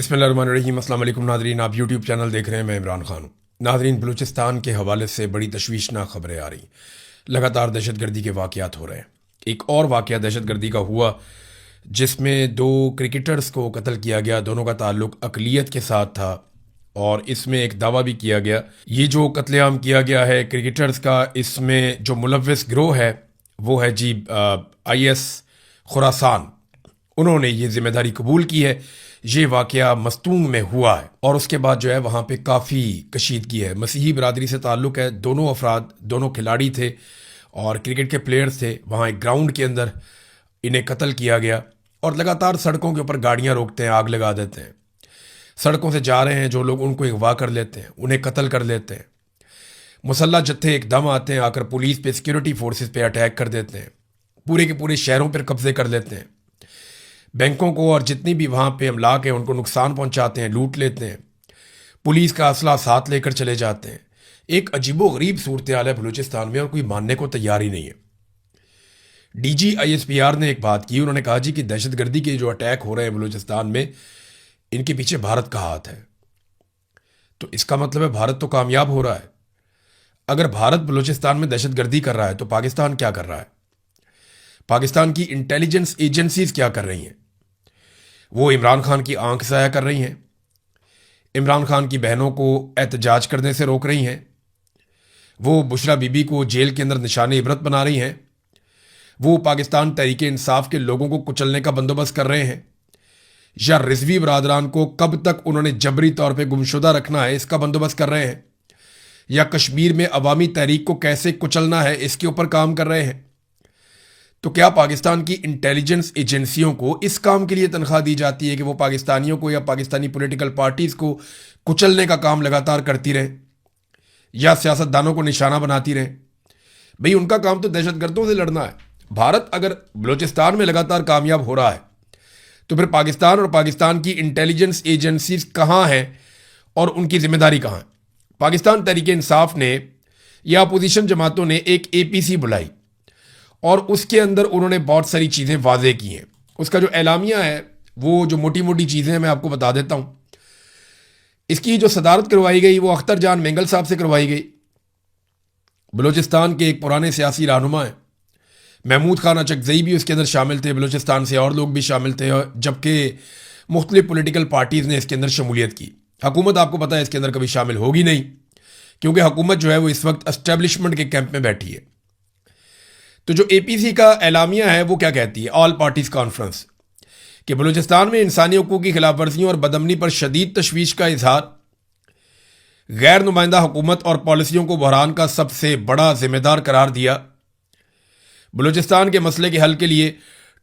बिस्मिल्लाहिर्रहमानिर्रहीम। अस्सलाम वालेकुम नाज़रीन, आप यूट्यूब चैनल देख रहे हैं, मैं इमरान खान हूँ। नाज़रीन, बलूचिस्तान के हवाले से बड़ी तशवीशनाक खबरें आ रही, लगातार दहशतगर्दी के वाक़यात हो रहे हैं। एक और वाक़या दहशतगर्दी का हुआ जिसमें दो क्रिकेटर्स को कत्ल किया गया, दोनों का ताल्लुक अक़लियत के साथ था और इसमें एक दावा भी किया गया ये जो कत्लेआम किया गया है क्रिकेटर्स का, इसमें जो मुलव्विस गिरोह है वो है जी IS खुरासान। उन्होंने ये जिम्मेदारी कबूल की है। ये वाक़या मस्तूंग में हुआ है और उसके बाद जो है वहाँ पे काफ़ी कशीदगी है। मसीही बरादरी से ताल्लुक़ है। दोनों अफराद, दोनों खिलाड़ी थे और क्रिकेट के प्लेयर्स थे। वहाँ एक ग्राउंड के अंदर इन्हें कत्ल किया गया और लगातार सड़कों के ऊपर गाड़ियाँ रोकते हैं, आग लगा देते हैं। सड़कों से जा रहे हैं जो लोग, उनको अगवा कर लेते हैं, उन्हें कत्ल कर लेते हैं। मुसल्ला जत्थे एकदम आते हैं, आकर पुलिस पे, सिक्योरिटी फोर्सेस पे अटैक कर देते हैं, पूरे के पूरे शहरों पर कब्जे कर लेते हैं। बैंकों को और जितनी भी वहाँ पे अमलाक हैं उनको नुकसान पहुँचाते हैं, लूट लेते हैं। पुलिस का असला साथ लेकर चले जाते हैं। एक अजीबो गरीब सूरत हाल है बलूचिस्तान में और कोई मानने को तैयार ही नहीं है। DG ISPR ने एक बात की, उन्होंने कहा जी कि दहशतगर्दी के जो अटैक हो रहे हैं बलूचिस्तान में, इनके पीछे भारत का हाथ है। तो इसका मतलब है भारत तो कामयाब हो रहा है। अगर भारत बलूचिस्तान में दहशतगर्दी कर रहा है तो पाकिस्तान क्या कर रहा है? पाकिस्तान की इंटेलिजेंस एजेंसीज क्या कर रही हैं? वो इमरान खान की आंख साया कर रही हैं, इमरान खान की बहनों को एहतजाज करने से रोक रही हैं, वो बुशरा बीबी को जेल के अंदर निशाने इबरत बना रही हैं, वो पाकिस्तान तहरीक इंसाफ के लोगों को कुचलने का बंदोबस्त कर रहे हैं, या रिजवी बरादरान को कब तक उन्होंने जबरी तौर पर गुमशुदा रखना है इसका बंदोबस्त कर रहे हैं, या कश्मीर में अवामी तहरीक को कैसे कुचलना है इसके ऊपर काम कर रहे हैं। तो क्या पाकिस्तान की इंटेलिजेंस एजेंसियों को इस काम के लिए तनख्वाह दी जाती है कि वो पाकिस्तानियों को या पाकिस्तानी पॉलिटिकल पार्टीज को कुचलने का काम लगातार करती रहे या सियासतदानों को निशाना बनाती रहे? भाई, उनका काम तो दहशतगर्दों से लड़ना है। भारत अगर बलूचिस्तान में लगातार कामयाब हो रहा है तो फिर पाकिस्तान और पाकिस्तान की इंटेलिजेंस एजेंसीज कहाँ हैं और उनकी जिम्मेदारी कहाँ है? पाकिस्तान तहरीक इंसाफ ने या अपोजिशन जमातों ने एक APC बुलाई और उसके अंदर उन्होंने बहुत सारी चीज़ें वाजे की हैं। उसका जो एलामिया है, वो जो मोटी मोटी चीज़ें हैं मैं आपको बता देता हूँ। इसकी जो सदारत करवाई गई वो अख्तर जान मेंगल साहब से करवाई गई। बलूचिस्तान के एक पुराने सियासी रहनुमा हैं, महमूद खान अचकजई भी उसके अंदर शामिल थे, बलूचिस्तान से और लोग भी शामिल थे, जबकि मुख्तलिफ पोलिटिकल पार्टीज़ ने इसके अंदर शमूलियत की। हुकूमत आपको पता है इसके अंदर कभी शामिल होगी नहीं, क्योंकि हुकूमत जो है वो इस वक्त एस्टेब्लिशमेंट के कैंप में बैठी है। तो जो APC का एलामिया है वो क्या कहती है, ऑल पार्टीज कॉन्फ्रेंस, कि बलूचिस्तान में इंसानी हकूक़ की खिलाफ वर्जियों और बदअमनी पर शदीद तशवीश का इजहार, गैर नुमाइंदा हुकूमत और पॉलिसियों को बहरान का सबसे बड़ा जिम्मेदार करार दिया। बलूचिस्तान के मसले के हल के लिए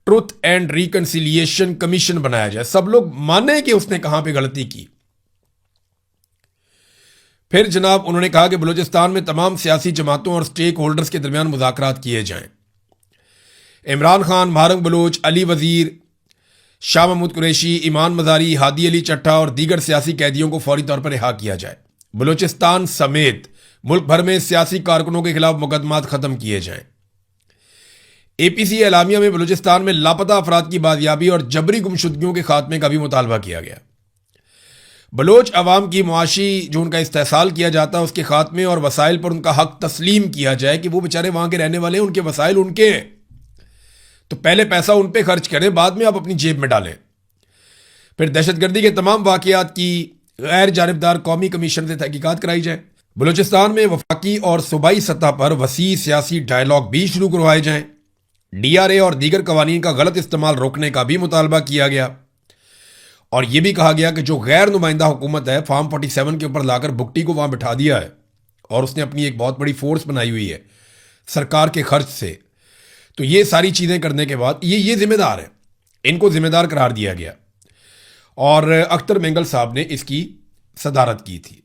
ट्रुथ एंड रिकन्सिलिएशन कमीशन बनाया जाए, सब लोग माने कि उसने कहां पे गलती की। फिर जनाब उन्होंने कहा कि बलूचिस्तान में तमाम सियासी जमातों और स्टेक होल्डर्स के दरमियान मुज़ाकरात किए जाएं। इमरान खान, महारंग बलोच, अली वजीर, शाह महमूद कुरैशी, ईमान मज़ारी, हादी अली चट्टा और दीगर सियासी कैदियों को फौरी तौर पर रिहा किया जाए। बलूचिस्तान समेत मुल्क भर में सियासी कारकुनों के खिलाफ मुकदमात खत्म किए जाएं। APC एलामिया में बलूचिस्तान में लापता अफराद की बाजियाबी और जबरी गुमशुदगियों के खात्मे का भी मुतालबा किया गया। बलोच अवाम की मुआशी जो उनका इस्तेहसाल किया जाता है उसके खात्मे और वसाइल पर उनका हक तस्लीम किया जाए कि वो बेचारे वहां के रहने वाले हैं, उनके वसाइल उनके हैं, तो पहले पैसा उन पे खर्च करें, बाद में आप अपनी जेब में डालें। फिर दहशतगर्दी के तमाम वाकयात की गैर जानिबदार कौमी कमीशन से तहकीकात कराई जाए। बलूचिस्तान में वफाकी और सूबाई सतह पर वसी सियासी डायलॉग भी शुरू करवाए जाएं। DRA और दीगर कवानीन का गलत इस्तेमाल रोकने का भी मुतालबा किया गया और यह भी कहा गया कि जो गैर नुमाइंदा हुकूमत है, फार्म 47 के ऊपर लाकर बुकटी को वहां बिठा दिया है और उसने अपनी एक बहुत बड़ी फोर्स बनाई हुई है सरकार के खर्च से, तो ये सारी चीज़ें करने के बाद ये जिम्मेदार है, इनको जिम्मेदार करार दिया गया और अख्तर मेंगल साहब ने इसकी सदारत की थी।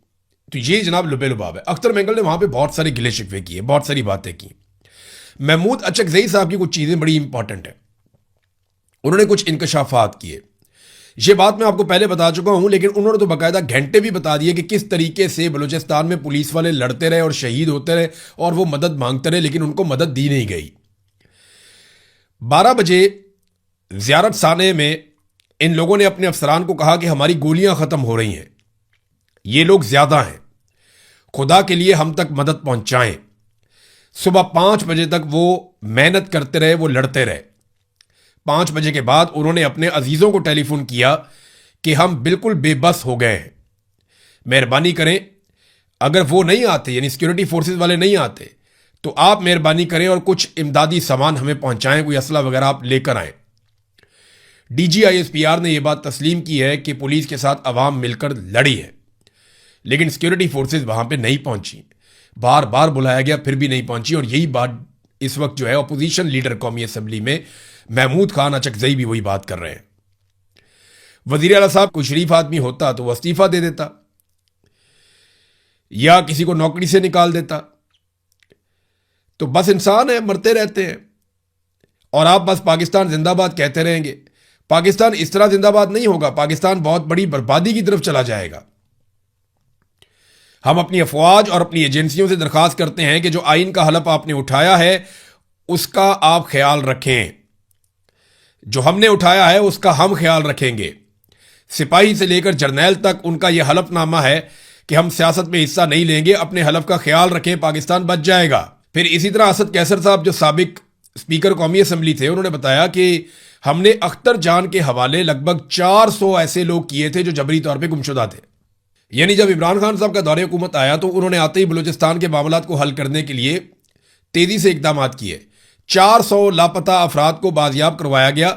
तो ये जनाब लुबे लुबाब है। अख्तर मेंगल ने वहां पे बहुत सारे गिले शिकवे किए, बहुत सारी बातें की। महमूद अचकजई साहब की कुछ चीज़ें बड़ी इंपॉर्टेंट है, उन्होंने कुछ इंकशाफात किए। ये बात मैं आपको पहले बता चुका हूं, लेकिन उन्होंने तो बाकायदा घंटे भी बता दिए कि किस तरीके से बलूचिस्तान में पुलिस वाले लड़ते रहे और शहीद होते रहे और वो मदद मांगते रहे, लेकिन उनको मदद दी नहीं गई। 12 बजे ज़ियारत साने में इन लोगों ने अपने अफसरान को कहा कि हमारी गोलियां खत्म हो रही हैं, ये लोग ज्यादा हैं, खुदा के लिए हम तक मदद पहुंचाएं। सुबह 5 बजे तक वो मेहनत करते रहे, वो लड़ते रहे। 5 बजे के बाद उन्होंने अपने अजीजों को टेलीफोन किया कि हम बिल्कुल बेबस हो गए हैं, मेहरबानी करें, अगर वो नहीं आते, यानी सिक्योरिटी फोर्सेस वाले नहीं आते, तो आप मेहरबानी करें और कुछ इमदादी सामान हमें पहुंचाएं, कोई असला वगैरह आप लेकर आएं। DGISPR ने यह बात तस्लीम की है कि पुलिस के साथ अवाम मिलकर लड़ी है, लेकिन सिक्योरिटी फोर्सेस वहां पे नहीं पहुंची। बार बार बुलाया गया, फिर भी नहीं पहुंची। और यही बात इस वक्त जो है अपोजिशन लीडर कौमी असम्बली में महमूद खान अचकजई भी वही बात कर रहे हैं। वजीर आला साहब कोई शरीफ आदमी होता तो वह इस्तीफा दे देता या किसी को नौकरी से निकाल देता। तो बस इंसान है, मरते रहते हैं और आप बस पाकिस्तान जिंदाबाद कहते रहेंगे। पाकिस्तान इस तरह जिंदाबाद नहीं होगा, पाकिस्तान बहुत बड़ी बर्बादी की तरफ चला जाएगा। हम अपनी अफवाज और अपनी एजेंसियों से दरखास्त करते हैं कि जो आइन का हलफ आपने उठाया है उसका आप ख्याल रखें, जो हमने उठाया है उसका हम ख्याल रखेंगे। सिपाही से लेकर जर्नैल तक उनका यह हलफनामा है कि हम सियासत में हिस्सा नहीं लेंगे, अपने हलफ का ख्याल रखें, पाकिस्तान बच जाएगा। फिर इसी तरह असद कैसर साहब जो साबिक स्पीकर कौमी असम्बली थे, उन्होंने बताया कि हमने अख्तर जान के हवाले लगभग 400 ऐसे लोग किए थे जो जबरी तौर पर गुमशुदा थे। यानी जब इमरान खान साहब का दौरे हुकूमत आया तो उन्होंने आते ही बलूचिस्तान के मामलात को हल करने के लिए तेजी से इकदाम किए। 400 लापता अफराद को बाजियाब करवाया गया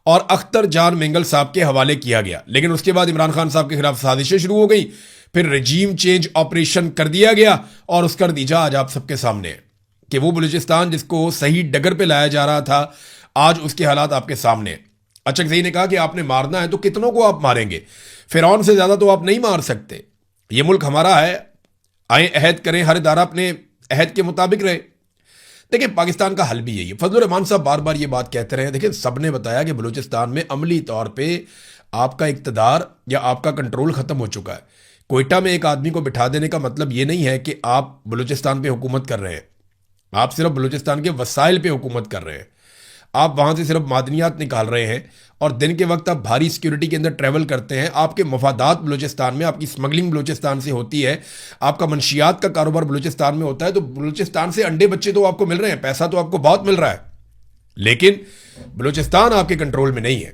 और अख्तर जान मेंगल साहब के हवाले किया गया। लेकिन उसके बाद इमरान खान साहब के खिलाफ साजिशें शुरू हो गई, फिर रजीम चेंज ऑपरेशन कर दिया गया और उसका नतीजा आज आप सबके सामने है कि वो बलूचिस्तान जिसको सही डगर पे लाया जा रहा था, आज उसके हालात आपके सामने हैं। अचकज़ई ने कहा कि आपने मारना है तो कितनों को आप मारेंगे, फिरौन से ज्यादा तो आप नहीं मार सकते। ये मुल्क हमारा है, आए अहद करें, हर इदारा अपने अहद के मुताबिक रहे। देखिए पाकिस्तान का हल भी यही है। फजलुर रहमान साहब बार बार ये बात कहते रहे। देखिए सबने बताया कि बलूचिस्तान में अमली तौर पे आपका इक्तदार या आपका कंट्रोल खत्म हो चुका है। कोयटा में एक आदमी को बिठा देने का मतलब ये नहीं है कि आप बलूचिस्तान पे हुकूमत कर रहे हैं, आप सिर्फ बलूचिस्तान के वसाइल पे हुकूमत कर रहे हैं। आप वहां से सिर्फ मादनियात निकाल रहे हैं और दिन के वक्त आप भारी सिक्योरिटी के अंदर ट्रैवल करते हैं। आपके मफादात बलूचिस्तान में, आपकी स्मगलिंग बलूचिस्तान से होती है, आपका मंशियात का कारोबार बलूचिस्तान में होता है। तो बलूचिस्तान से अंडे बच्चे तो आपको मिल रहे हैं, पैसा तो आपको बहुत मिल रहा है, लेकिन बलूचिस्तान आपके कंट्रोल में नहीं है।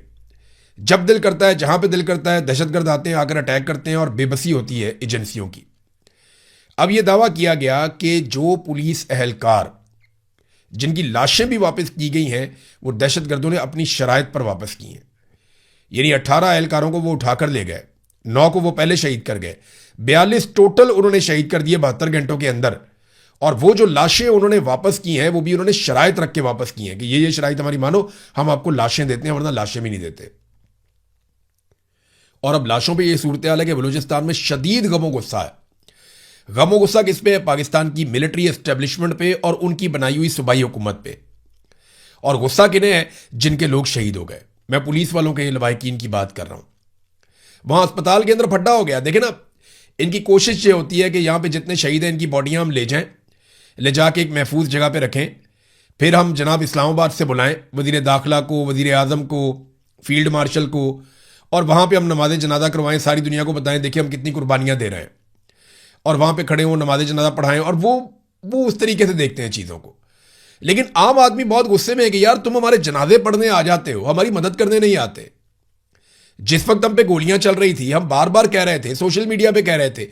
जब दिल करता है, जहां पर दिल करता है, दहशतगर्द आते हैं, आकर अटैक करते हैं और बेबसी होती है एजेंसियों की। अब यह दावा किया गया कि जो पुलिस एहलकार जिनकी लाशें भी वापस की गई हैं वो दहशतगर्दों ने अपनी शराइत पर वापस की हैं। यानी 18 एहलकारों को वो उठाकर ले गए, 9 को वो पहले शहीद कर गए, 42 टोटल उन्होंने शहीद कर दिए 72 घंटों के अंदर। और वो जो लाशें उन्होंने वापस की हैं वो भी उन्होंने शराइत रख के वापस की हैं कि ये शराइत हमारी मानो, हम आपको लाशें देते हैं, वरना लाशें भी नहीं देते। और अब लाशों पर यह सूरत हाल है कि बलूचिस्तान में शदीद गमो गुस्सा है। गमो गुस्सा किस पे है? पाकिस्तान की मिलिट्री एस्टेब्लिशमेंट पे और उनकी बनाई हुई सूबाई हुकूमत पे। और गुस्सा किन्हें है? जिनके लोग शहीद हो गए। मैं पुलिस वालों के लवाहिकीन की बात कर रहा हूं। वहां अस्पताल के अंदर फड्डा हो गया। देखे ना, इनकी कोशिश ये होती है कि यहां पे जितने शहीद हैं इनकी बॉडियां हम ले जाएं, ले जाके एक महफूज जगह पे रखें, फिर हम जनाब इस्लामाबाद से बुलाएं वजीर दाखिला को, वजीर आजम को, फील्ड मार्शल को, और वहां पर हम नमाज जनाजा करवाएं, सारी दुनिया को बताएं देखिए हम कितनी कुर्बानियां दे रहे हैं, और वहां पे खड़े हो नमाज जनाजा पढ़ाएं। और वो उस तरीके से देखते हैं चीज़ों को। लेकिन आम आदमी बहुत गुस्से में है कि यार तुम हमारे जनाजे पढ़ने आ जाते हो, हमारी मदद करने नहीं आते। जिस वक्त हम पे गोलियां चल रही थी, हम बार बार कह रहे थे, सोशल मीडिया पे कह रहे थे,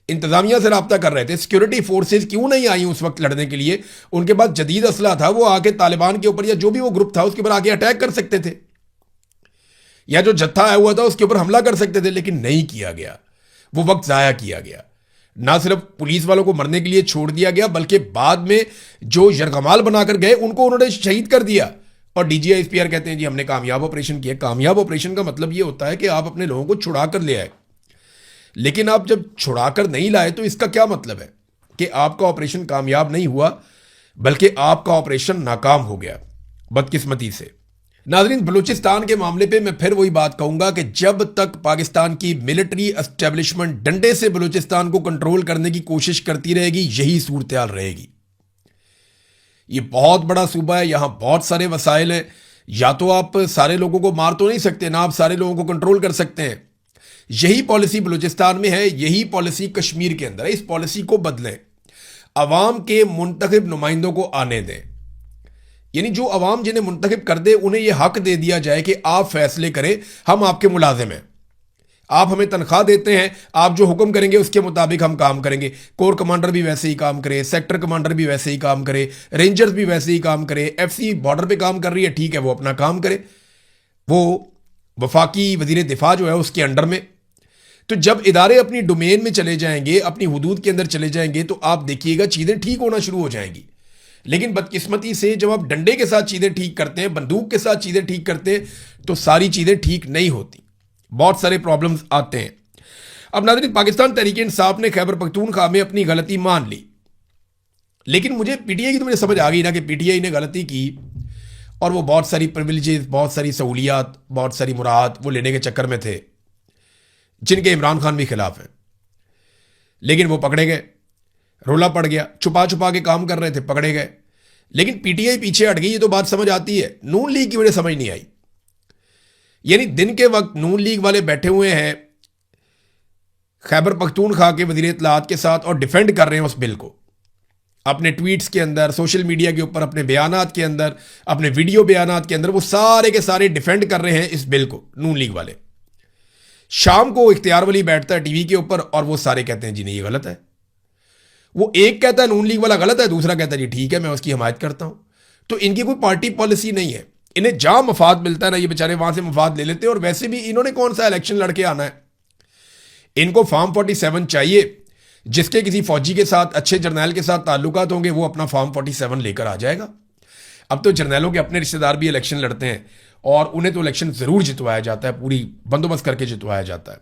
इंतजामिया से रब्ता कर रहे थे, सिक्योरिटी फोर्सेज क्यों नहीं आई उस वक्त लड़ने के लिए? उनके पास जदीद असला था, वो आके तालिबान के ऊपर या जो भी वो ग्रुप था उसके ऊपर आके अटैक कर सकते थे, या जो जत्था आया हुआ था उसके ऊपर हमला कर सकते थे, लेकिन नहीं किया गया। वो वक्त जाया किया गया। ना सिर्फ पुलिस वालों को मरने के लिए छोड़ दिया गया, बल्कि बाद में जो यरगमाल बनाकर गए उनको उन्होंने शहीद कर दिया। और DGISPR कहते हैं जी हमने कामयाब ऑपरेशन किया। कामयाब ऑपरेशन का मतलब यह होता है कि आप अपने लोगों को छुड़ा कर ले आए, लेकिन आप जब छुड़ा कर नहीं लाए तो इसका क्या मतलब है? कि आपका ऑपरेशन कामयाब नहीं हुआ, बल्कि आपका ऑपरेशन नाकाम हो गया बदकिस्मती से। नाज़रीन, बलूचिस्तान के मामले पे मैं फिर वही बात कहूंगा कि जब तक पाकिस्तान की मिलिट्री एस्टेब्लिशमेंट डंडे से बलूचिस्तान को कंट्रोल करने की कोशिश करती रहेगी, यही सूरत हाल रहेगी। ये बहुत बड़ा सूबा है, यहां बहुत सारे वसाइल हैं, या तो आप सारे लोगों को मार तो नहीं सकते ना, आप सारे लोगों को कंट्रोल कर सकते हैं। यही पॉलिसी बलूचिस्तान में है, यही पॉलिसी कश्मीर के अंदर है। इस पॉलिसी को बदलें, अवाम के मुंतखब नुमाइंदों को आने दें, यानी जो अवाम जिन्हें मुंतखब कर दे उन्हें यह हक दे दिया जाए कि आप फैसले करें, हम आपके मुलाजिम हैं, आप हमें तनख्वाह देते हैं, आप जो हुक्म करेंगे उसके मुताबिक हम काम करेंगे। कोर कमांडर भी वैसे ही काम करे, सेक्टर कमांडर भी वैसे ही काम करे, रेंजर्स भी वैसे ही काम करे। एफसी बॉर्डर पे काम कर रही है, ठीक है, वो अपना काम करे, वो वफाकी वजीर दिफा जो है उसके अंडर में। तो जब इदारे अपनी डोमेन में चले जाएंगे, अपनी हुदूद के अंदर चले जाएंगे, तो आप देखिएगा चीज़ें ठीक होना शुरू हो जाएंगी। लेकिन बदकिस्मती से जब आप डंडे के साथ चीज़ें ठीक करते हैं, बंदूक के साथ चीज़ें ठीक करते हैं, तो सारी चीज़ें ठीक नहीं होती, बहुत सारे प्रॉब्लम्स आते हैं। अब नाज़रीन, पाकिस्तान तहरीक इंसाफ ने खैबर पख्तूनख्वा में अपनी गलती मान ली, लेकिन मुझे पीटीआई की तो मुझे समझ आ गई ना कि पीटीआई ने गलती की और वो बहुत सारी प्रिविलेजेस, बहुत सारी सहूलियात, बहुत सारी मुराद वो लेने के चक्कर में थे, जिनके इमरान खान भी खिलाफ हैं। लेकिन वो पकड़े गए, रोला पड़ गया, छुपा छुपा के काम कर रहे थे, पकड़े गए। लेकिन पीटीआई पीछे हट गई, ये तो बात समझ आती है। नून लीग की वजह समझ नहीं आई, यानी दिन के वक्त नून लीग वाले बैठे हुए हैं खैबर पख्तूनख्वा के वजीर इत्तलाआत के साथ और डिफेंड कर रहे हैं उस बिल को, अपने ट्वीट्स के अंदर, सोशल मीडिया के ऊपर, अपने बयानात के अंदर, अपने वीडियो बयानात के अंदर, वो सारे के सारे डिफेंड कर रहे हैं इस बिल को, नून लीग वाले। शाम को इख्तियार वली बैठता है टीवी के ऊपर और वो सारे कहते हैं जी नहीं ये गलत है। वो एक कहता है नून लीग वाला गलत है, दूसरा कहता है जी ठीक है, मैं उसकी हिमायत करता हूं। तो इनकी कोई पार्टी पॉलिसी नहीं है, इन्हें जहां मफाद मिलता है ना, ये बेचारे वहां से मफाद ले लेते हैं। और वैसे भी इन्होंने कौन सा इलेक्शन लड़के आना है, इनको फॉर्म 47 चाहिए। जिसके किसी फौजी के साथ, अच्छे जर्नैल के साथ ताल्लुकात होंगे, वो अपना फॉर्म 47 लेकर आ जाएगा। अब तो जर्नैलों के अपने रिश्तेदार भी इलेक्शन लड़ते हैं और उन्हें तो इलेक्शन जरूर जितवाया जाता है, पूरी बंदोबस्त करके जितवाया जाता है।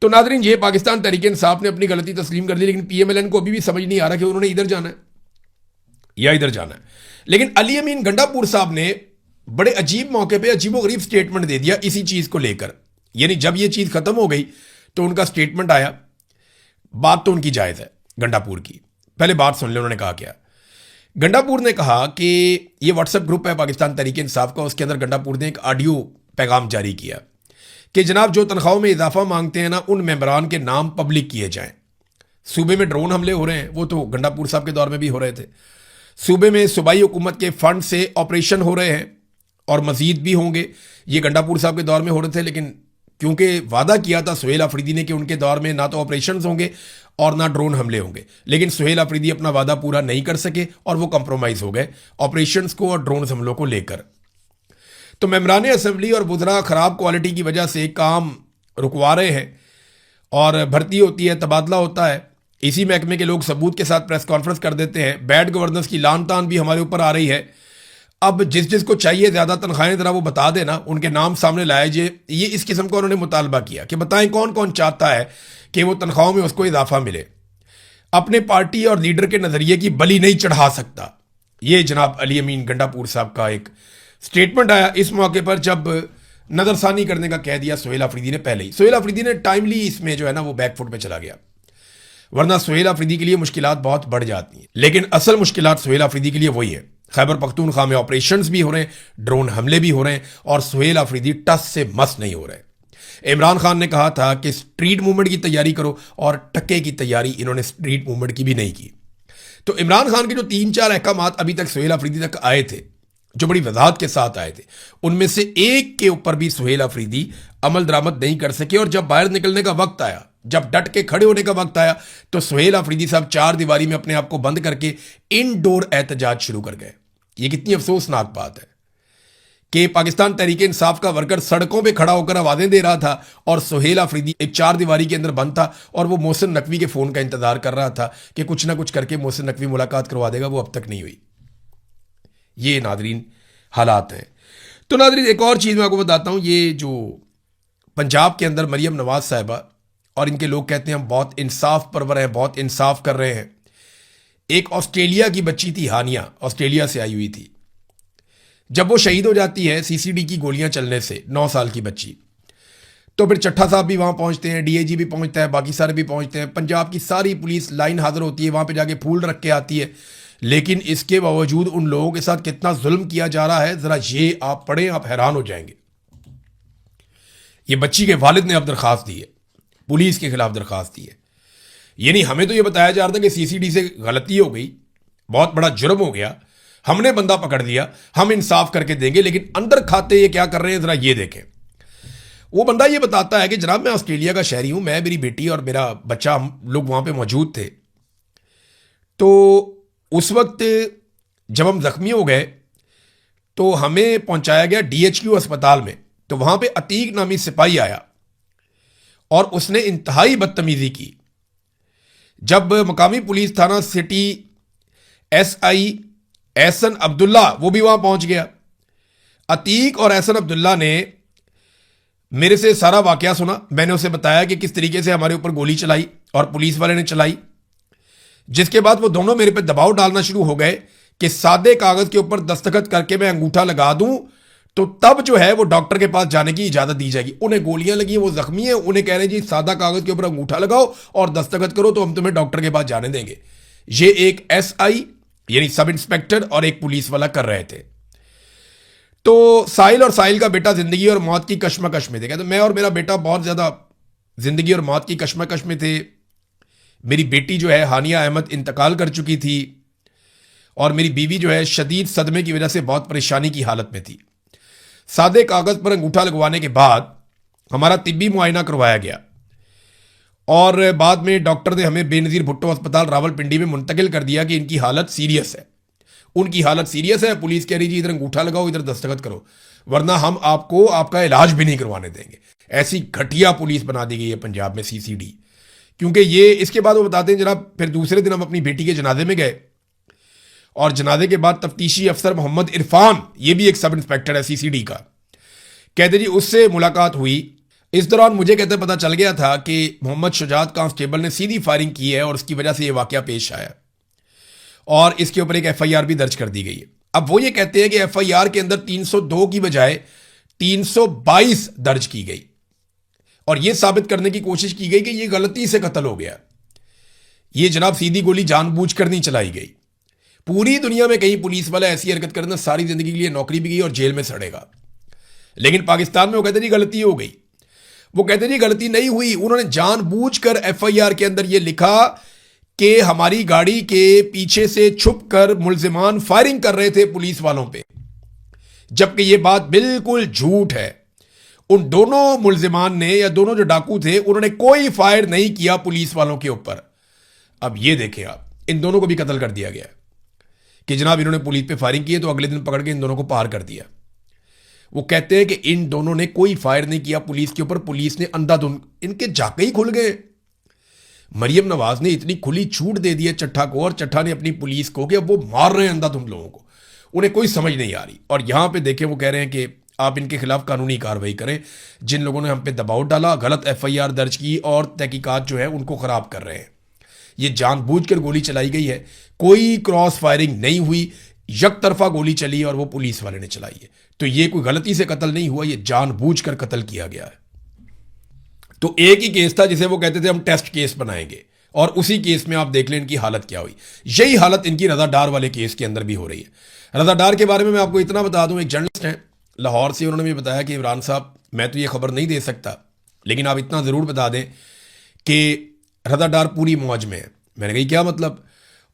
तो नाजरीन, ये पाकिस्तान तहरीक इंसाफ ने अपनी गलती तस्लीम कर ली, लेकिन पीएमएलएन को अभी भी समझ नहीं आ रहा कि उन्होंने इधर जाना है या इधर जाना है। लेकिन अली अमीन गंडापुर साहब ने बड़े अजीब मौके पे अजीबोगरीब स्टेटमेंट दे दिया इसी चीज को लेकर। यानी जब ये चीज खत्म हो गई तो उनका स्टेटमेंट आया। बात तो उनकी जायज है गंडापुर की, पहले बात सुन ले उन्होंने कहा क्या। गंडापुर ने कहा कि ये व्हाट्सएप ग्रुप है पाकिस्तान तहरीक इंसाफ का, उसके अंदर गंडापुर ने एक ऑडियो पैगाम जारी किया कि जनाब जो तनख्वाहों में इजाफा मांगते हैं ना, उन मेंबरान के नाम पब्लिक किए जाएं। सूबे में ड्रोन हमले हो रहे हैं, वो तो गंडापुर साहब के दौर में भी हो रहे थे। सूबे में सूबाई हुकूमत के फंड से ऑपरेशन हो रहे हैं और मजीद भी होंगे, ये गंडापुर साहब के दौर में हो रहे थे। लेकिन क्योंकि वादा किया था सुहेल अफरीदी ने कि उनके दौर में ना तो ऑपरेशन होंगे और ना ड्रोन हमले होंगे, लेकिन सुहेल अफरीदी अपना वादा पूरा नहीं कर सके और वो कंप्रोमाइज हो गए ऑपरेशंस को और ड्रोन हमलों को लेकर। तो मेंबरान असेंबली और वुज़रा खराब क्वालिटी की वजह से काम रुकवा रहे हैं और भर्ती होती है, तबादला होता है, इसी महकमे के लोग सबूत के साथ प्रेस कॉन्फ्रेंस कर देते हैं। बैड गवर्नेंस की लान तान भी हमारे ऊपर आ रही है। अब जिस जिसको चाहिए ज़्यादा तनख्वाहें ज़रा वो बता देना, उनके नाम सामने लाए जे। ये इस किस्म का उन्होंने मुतालबा किया कि बताएं कौन कौन चाहता है कि वो तनख्वाहों में उसको इजाफा मिले। अपने पार्टी और लीडर के नज़रिए की बलि नहीं चढ़ा सकता। ये जनाब अली अमीन गंडापुर साहब का एक स्टेटमेंट आया इस मौके पर, जब नज़रसानी करने का कह दिया सुहेल अफरीदी ने पहले ही। सुहेल अफरीदी ने टाइमली इसमें जो है ना वो बैकफुट पे चला गया, वरना सुहेल अफरीदी के लिए मुश्किलात बहुत बढ़ जाती हैं। लेकिन असल मुश्किलात सुहेल अफरीदी के लिए वही है। खैबर पख्तूनख्वा में ऑपरेशंस भी हो रहे हैं, ड्रोन हमले भी हो रहे हैं और सुहेल अफरीदी टस से मस नहीं हो रहे। इमरान खान ने कहा था कि स्ट्रीट मूवमेंट की तैयारी करो और टक्के की तैयारी इन्होंने स्ट्रीट मूवमेंट की भी नहीं की। तो इमरान खान के जो 3-4 अहकामात अभी तक सुहेल अफरीदी तक आए थे, जो बड़ी वजाहत के साथ आए थे, उनमें से एक के ऊपर भी सुहेल अफरीदी अमल दरामद नहीं कर सके। और जब बाहर निकलने का वक्त आया, जब डट के खड़े होने का वक्त आया, तो सुहेल अफरीदी साहब 4 दीवारी में अपने आप को बंद करके इनडोर एहतजाज शुरू कर गए। ये कितनी अफसोसनाक बात है कि पाकिस्तान तहरीक इंसाफ का वर्कर सड़कों पे खड़ा होकर आवाजें दे रहा था और सुहेल अफरीदी एक 4 दीवारी के अंदर बंद था और वो मोहसिन नकवी के फोन का इंतजार कर रहा था कि कुछ ना कुछ करके मोहसिन नकवी मुलाकात करवा देगा। वो अब तक नहीं हुई। ये नादरीन हालात हैं। तो नादरीन एक और चीज़ मैं आपको बताता हूँ। ये जो पंजाब के अंदर मरियम नवाज साहिबा और इनके लोग कहते हैं हम बहुत इंसाफ परवर हैं, बहुत इंसाफ कर रहे हैं। एक ऑस्ट्रेलिया की बच्ची थी हानिया, ऑस्ट्रेलिया से आई हुई थी। जब वो शहीद हो जाती है सीसीडी की गोलियां चलने से, 9 साल की बच्ची, तो फिर चट्ठा साहब भी वहां पहुंचते हैं, डीआईजी भी पहुंचता है, बाकी सारे भी पहुंचते हैं, पंजाब की सारी पुलिस लाइन हाजिर होती है, वहां पे जाके फूल रख के आती है। लेकिन इसके बावजूद उन लोगों के साथ कितना जुल्म किया जा रहा है, जरा ये आप पढ़ें, आप हैरान हो जाएंगे। ये बच्ची के वालिद ने अब दरखास्त दी है, पुलिस के खिलाफ दरखास्त दी है। यानी हमें तो ये बताया जा रहा था कि सीसीडी से गलती हो गई, बहुत बड़ा जुर्म हो गया, हमने बंदा पकड़ लिया, हम इंसाफ करके देंगे, लेकिन अंदर खाते ये क्या कर रहे हैं जरा ये देखें। वो बंदा ये बताता है कि जनाब मैं ऑस्ट्रेलिया का शहरी हूं, मैं, मेरी बेटी और मेरा बच्चा, हम लोग वहां पे मौजूद थे। तो उस वक्त जब हम जख्मी हो गए तो हमें पहुंचाया गया DHQ अस्पताल में। तो वहां पे अतीक नामी सिपाही आया और उसने इंतहाई बदतमीजी की। जब मकामी पुलिस थाना सिटी SI एहसन अब्दुल्ला वो भी वहां पहुंच गया, अतीक और एहसन अब्दुल्ला ने मेरे से सारा वाकया सुना। मैंने उसे बताया कि किस तरीके से हमारे ऊपर गोली चलाई और पुलिस वाले ने चलाई, जिसके बाद वो दोनों मेरे पे दबाव डालना शुरू हो गए कि सादे कागज के ऊपर दस्तखत करके मैं अंगूठा लगा दूं तो तब जो है वो डॉक्टर के पास जाने की इजाजत दी जाएगी। उन्हें गोलियां लगी, वो जख्मी है, उन्हें कह रहे हैं जी सादा कागज के ऊपर अंगूठा लगाओ और दस्तखत करो तो हम तुम्हें डॉक्टर के पास जाने देंगे। ये एक SI यानी सब इंस्पेक्टर और एक पुलिस वाला कर रहे थे। तो साहिल और साहिल का बेटा जिंदगी और मौत की कश्मकश में थे। कहते मैं और मेरा बेटा बहुत ज्यादा जिंदगी और मौत की कश्मकश में थे। मेरी बेटी जो है हानिया अहमद इंतकाल कर चुकी थी और मेरी बीवी जो है शदीद सदमे की वजह से बहुत परेशानी की हालत में थी। सादे कागज पर अंगूठा लगवाने के बाद हमारा तिब्बी मुआयना करवाया गया और बाद में डॉक्टर ने हमें बेनजीर भुट्टो अस्पताल रावलपिंडी में मुंतकिल कर दिया कि इनकी हालत सीरियस है। उनकी हालत सीरियस है, पुलिस कह रही जी इधर अंगूठा लगाओ, इधर दस्तखत करो, वरना हम आपको आपका इलाज भी नहीं करवाने देंगे। ऐसी घटिया पुलिस बना दी गई है पंजाब में CCD। क्योंकि ये इसके बाद वो बताते हैं जनाब फिर दूसरे दिन हम अपनी बेटी के जनाजे में गए और जनाजे के बाद तफ्तीशी अफसर मोहम्मद इरफान, ये भी एक सब इंस्पेक्टर है CCD का, कहते जी उससे मुलाकात हुई। इस दौरान मुझे कहते पता चल गया था कि मोहम्मद शुजात कांस्टेबल ने सीधी फायरिंग की है और उसकी वजह से ये वाकया पेश आया और इसके ऊपर एक FIR भी दर्ज कर दी गई है। अब वो ये कहते हैं कि FIR के अंदर 302 की बजाय 322 दर्ज की गई और यह साबित करने की कोशिश की गई कि यह गलती से कत्ल हो गया। ये जनाब सीधी गोली जानबूझकर नहीं चलाई गई। पूरी दुनिया में कहीं पुलिस वाला ऐसी हरकत करना सारी जिंदगी के लिए नौकरी भी गई और जेल में सड़ेगा, लेकिन पाकिस्तान में वो कहते जी गलती हो गई। वो कहते जी गलती नहीं हुई, उन्होंने जानबूझकर FIR के अंदर यह लिखा कि हमारी गाड़ी के पीछे से छुपकर मुल्जिमान फायरिंग कर रहे थे पुलिस वालों पे, जबकि यह बात बिल्कुल झूठ है। उन दोनों मुल्जिमान ने या दोनों जो डाकू थे उन्होंने कोई फायर नहीं किया पुलिस वालों के ऊपर। अब ये देखें आप, इन दोनों को भी कत्ल कर दिया गया कि जनाब इन्होंने पुलिस पे फायरिंग की है, तो अगले दिन पकड़ के इन दोनों को पार कर दिया। वो कहते हैं कि इन दोनों ने कोई फायर नहीं किया पुलिस के ऊपर, पुलिस ने अंधाधुंध, इनके जाके ही खुल गए। मरियम नवाज ने इतनी खुली छूट दे दी है चट्ठा को और चट्ठा ने अपनी पुलिस को कि अब वो मार रहे हैं अंधाधुंध लोगों को, उन्हें कोई समझ नहीं आ रही। और यहां पे देखें वो कह रहे हैं कि आप इनके खिलाफ कानूनी कार्रवाई करें, जिन लोगों ने हम पे दबाव डाला, गलत FIR दर्ज की और तहकीकात जो है उनको खराब कर रहे हैं। ये जानबूझकर गोली चलाई गई है, कोई क्रॉस फायरिंग नहीं हुई, एक तरफा गोली चली और वो पुलिस वाले ने चलाई है। तो ये कोई गलती से कत्ल नहीं हुआ, ये जानबूझकर कत्ल किया गया है। तो एक ही केस था जिसे वो कहते थे हम टेस्ट केस बनाएंगे और उसी केस में आप देख लें इनकी हालत क्या हुई। यही हालत इनकी रजा डार वाले केस के अंदर भी हो रही है। रजा डार के बारे में मैं आपको इतना बता दूं, एक जर्नलिस्ट हैं लाहौर से, उन्होंने भी बताया कि इमरान साहब मैं तो ये खबर नहीं दे सकता, लेकिन आप इतना ज़रूर बता दें कि रजा डार पूरी मौज में है। मैंने कही क्या मतलब?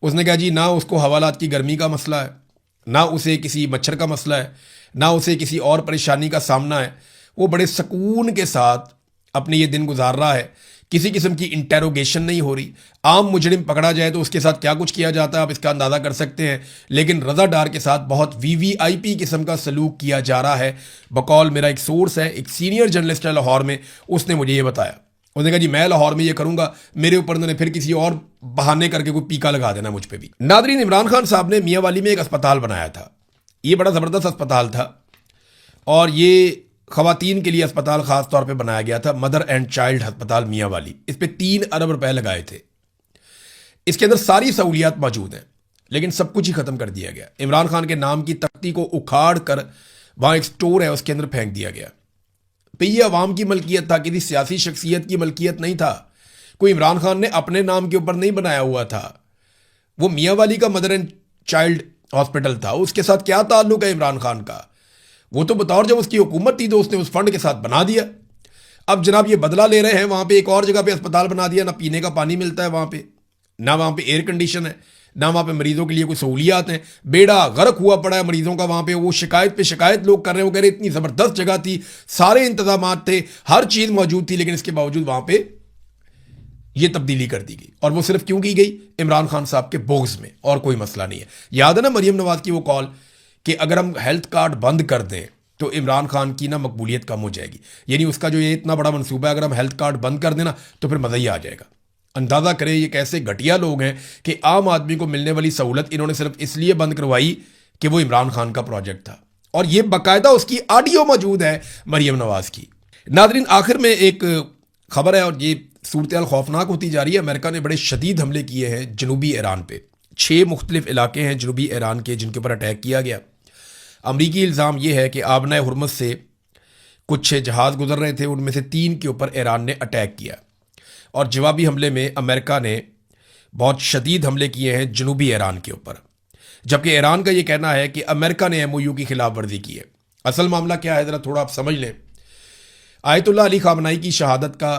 उसने कहा जी ना उसको हवालात की गर्मी का मसला है, ना उसे किसी मच्छर का मसला है, ना उसे किसी और परेशानी का सामना है। वो बड़े सुकून के साथ अपने ये दिन गुजार रहा है, किसी किस्म की इंटेरोगेशन नहीं हो रही। आम मुजरिम पकड़ा जाए तो उसके साथ क्या कुछ किया जाता है आप इसका अंदाज़ा कर सकते हैं, लेकिन रजा डार के साथ बहुत VVIP किस्म का सलूक किया जा रहा है। बकौल मेरा एक सोर्स है, एक सीनियर जर्नलिस्ट है लाहौर में, उसने मुझे ये बताया। उसने कहा जी मैं लाहौर में ये करूंगा, मेरे ऊपर उन्होंने फिर किसी और बहाने करके कोई पीका लगा देना मुझ पर भी। नादरीन, इमरान खान साहब ने मियाँ वाली में एक अस्पताल बनाया था। ये बड़ा ज़बरदस्त अस्पताल था और ये ख़वातीन के लिए अस्पताल ख़ास तौर पे बनाया गया था, मदर एंड चाइल्ड अस्पताल मियाँ वाली। इस पे 3 अरब रुपए लगाए थे। इसके अंदर सारी सहूलियात मौजूद हैं, लेकिन सब कुछ ही ख़त्म कर दिया गया। इमरान खान के नाम की तख्ती को उखाड़ कर वहाँ एक स्टोर है उसके अंदर फेंक दिया गया। तो ये अवाम की मलकियत था, किसी सियासी शख्सियत की मलकियत नहीं था। कोई इमरान खान ने अपने नाम के ऊपर नहीं बनाया हुआ था। वो मियाँ वाली का मदर एंड चाइल्ड हॉस्पिटल था, उसके साथ क्या ताल्लुक है इमरान खान का? वो तो बतौर जब उसकी हुकूमत थी तो उसने उस फंड के साथ बना दिया। अब जनाब ये बदला ले रहे हैं, वहां पे एक और जगह पे अस्पताल बना दिया, ना पीने का पानी मिलता है वहां पे, ना वहां पे एयर कंडीशन है, ना वहां पे मरीजों के लिए कोई सहूलियात हैं। बेड़ा गर्क हुआ पड़ा है मरीजों का वहां पे। वो शिकायत पे शिकायत लोग कर रहे हैं, वो कह रहे इतनी जबरदस्त जगह थी, सारे इंतजाम थे, हर चीज मौजूद थी, लेकिन इसके बावजूद वहां पे ये तब्दीली कर दी गई। और वो सिर्फ क्यों की गई? इमरान खान साहब के बोग्स में, और कोई मसला नहीं है। याद है ना मरियम नवाज की वो कॉल कि अगर हम हेल्थ कार्ड बंद कर दें तो इमरान खान की ना मकबूलियत कम हो जाएगी। यानी उसका जो ये इतना बड़ा मनसूबा है, अगर हम हेल्थ कार्ड बंद कर देना तो फिर मज़ा ही आ जाएगा। अंदाज़ा करें ये कैसे घटिया लोग हैं कि आम आदमी को मिलने वाली सहूलत इन्होंने सिर्फ इसलिए बंद करवाई कि वो इमरान खान का प्रोजेक्ट था। और ये बाकायदा उसकी ऑडियो मौजूद है मरियम नवाज की। नाजरीन, आखिर में एक खबर है, और ये सूरत हाल खौफनाक होती जा रही है। अमेरिका ने बड़े शदीद हमले किए हैं जनूबी ईरान पे। 6 मुख्तलिफ इलाके हैं जनूबी ईरान के जिनके ऊपर अटैक किया गया। अमरीकी इल्ज़ाम यह है कि आबना हुरमुज़ से कुछ जहाज़ गुजर रहे थे, उनमें से 3 के ऊपर ईरान ने अटैक किया, और जवाबी हमले में अमेरिका ने बहुत शदीद हमले किए हैं जनूबी ईरान के ऊपर। जबकि ईरान का यह कहना है कि अमेरिका ने MOU की खिलाफ वर्जी की है। असल मामला क्या है ज़रा थोड़ा आप समझ लें। आयतुल्लाह अली खामनाई की शहादत का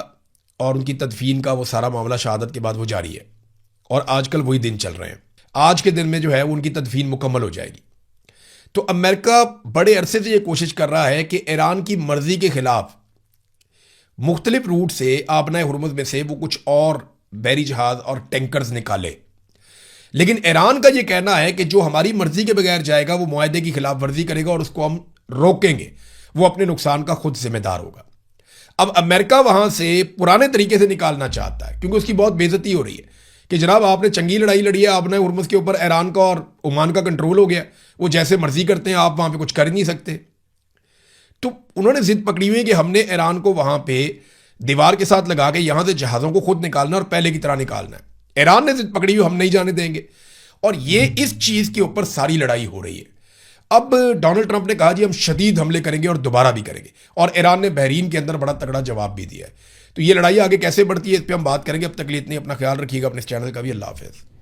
और उनकी तदफीन का वो सारा मामला शहादत के बाद वो जारी है, और आजकल वही दिन चल रहे हैं। आज के दिन में जो है उनकी तदफीन मुकम्मल हो जाएगी। तो अमेरिका बड़े अरसे से ये कोशिश कर रहा है कि ईरान की मर्जी के खिलाफ मुख्तलिफ रूट से आबना हुरमुज़ में से वो कुछ और बैरी जहाज और टैंकर्स निकाले। लेकिन ईरान का ये कहना है कि जो हमारी मर्जी के बगैर जाएगा वो मुआहदे की खिलाफ वर्जी करेगा और उसको हम रोकेंगे, वो अपने नुकसान का खुद जिम्मेदार होगा। अब अमेरिका वहां से पुराने तरीके से निकालना चाहता है, क्योंकि उसकी बहुत बेइज्जती हो रही है कि जनाब आपने चंगी लड़ाई लड़ी है, आबना हुरमुज़ के ऊपर ईरान का और ओमान का कंट्रोल हो गया, वो जैसे मर्जी करते हैं, आप वहां पे कुछ कर ही नहीं सकते। तो उन्होंने जिद पकड़ी हुई है कि हमने ईरान को वहां पे दीवार के साथ लगा के यहां से जहाज़ों को खुद निकालना और पहले की तरह निकालना है। ईरान ने जिद पकड़ी हुई, हम नहीं जाने देंगे, और ये इस चीज़ के ऊपर सारी लड़ाई हो रही है। अब डोनाल्ड ट्रंप ने कहा जी हम शदीद हमले करेंगे और दोबारा भी करेंगे, और ईरान ने बहरीन के अंदर बड़ा तगड़ा जवाब भी दिया है। तो ये लड़ाई आगे कैसे बढ़ती है इस पर हम बात करेंगे। अब तक लिए इतनी, अपना ख्याल रखिएगा, अपने इस चैनल का भी। अल्लाह हाफ़िज़।